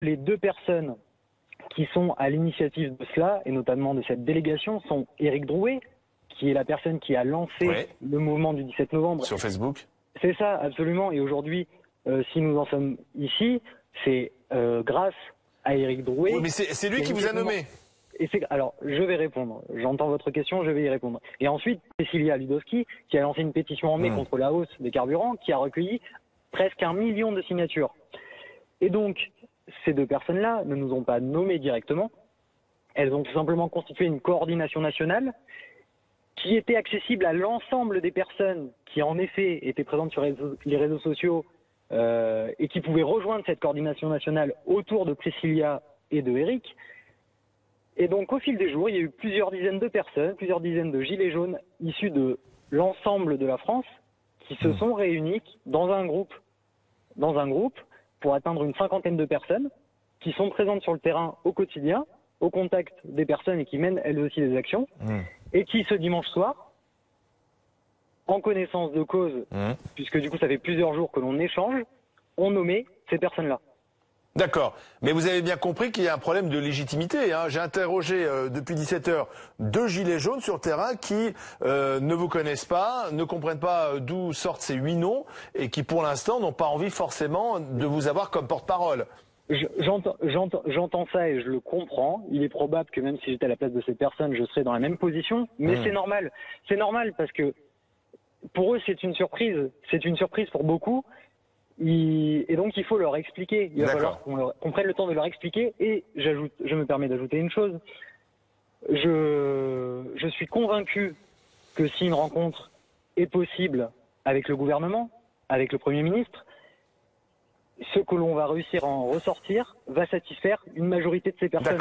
Les deux personnes qui sont à l'initiative de cela, et notamment de cette délégation, sont Éric Drouet, qui est la personne qui a lancé le mouvement du 17 novembre. Sur Facebook. C'est ça, absolument. Et aujourd'hui, si nous en sommes ici, c'est grâce à Éric Drouet. Oui, mais c'est lui qui vous a nommé. Alors, je vais répondre. J'entends votre question, je vais y répondre. Et ensuite, Cécilia Ludowski, qui a lancé une pétition en mai contre la hausse des carburants, qui a recueilli presque 1 million de signatures. Et donc, ces deux personnes-là ne nous ont pas nommés directement. Elles ont tout simplement constitué une coordination nationale qui était accessible à l'ensemble des personnes qui, en effet, étaient présentes sur les réseaux sociaux et qui pouvaient rejoindre cette coordination nationale autour de Priscilla et de Éric. Et donc, au fil des jours, il y a eu plusieurs dizaines de personnes, plusieurs dizaines de gilets jaunes issus de l'ensemble de la France qui se sont réunis dans un groupe pour atteindre une cinquantaine de personnes qui sont présentes sur le terrain au quotidien, au contact des personnes et qui mènent elles aussi des actions, et qui, ce dimanche soir, en connaissance de cause, puisque du coup ça fait plusieurs jours que l'on échange, ont nommé ces personnes-là. D'accord. Mais vous avez bien compris qu'il y a un problème de légitimité. Hein. J'ai interrogé depuis 17h 2 gilets jaunes sur le terrain qui ne vous connaissent pas, ne comprennent pas d'où sortent ces 8 noms et qui pour l'instant n'ont pas envie forcément de vous avoir comme porte-parole. J'entends ça et je le comprends. Il est probable que même si j'étais à la place de ces personnes, je serais dans la même position. Mais c'est normal. C'est normal parce que pour eux, c'est une surprise. C'est une surprise pour beaucoup. Et donc, il faut leur expliquer. Il va falloir qu'on prenne le temps de leur expliquer. Et je me permets d'ajouter une chose. Je suis convaincu que si une rencontre est possible avec le gouvernement, avec le Premier ministre, ce que l'on va réussir à en ressortir va satisfaire une majorité de ces personnes.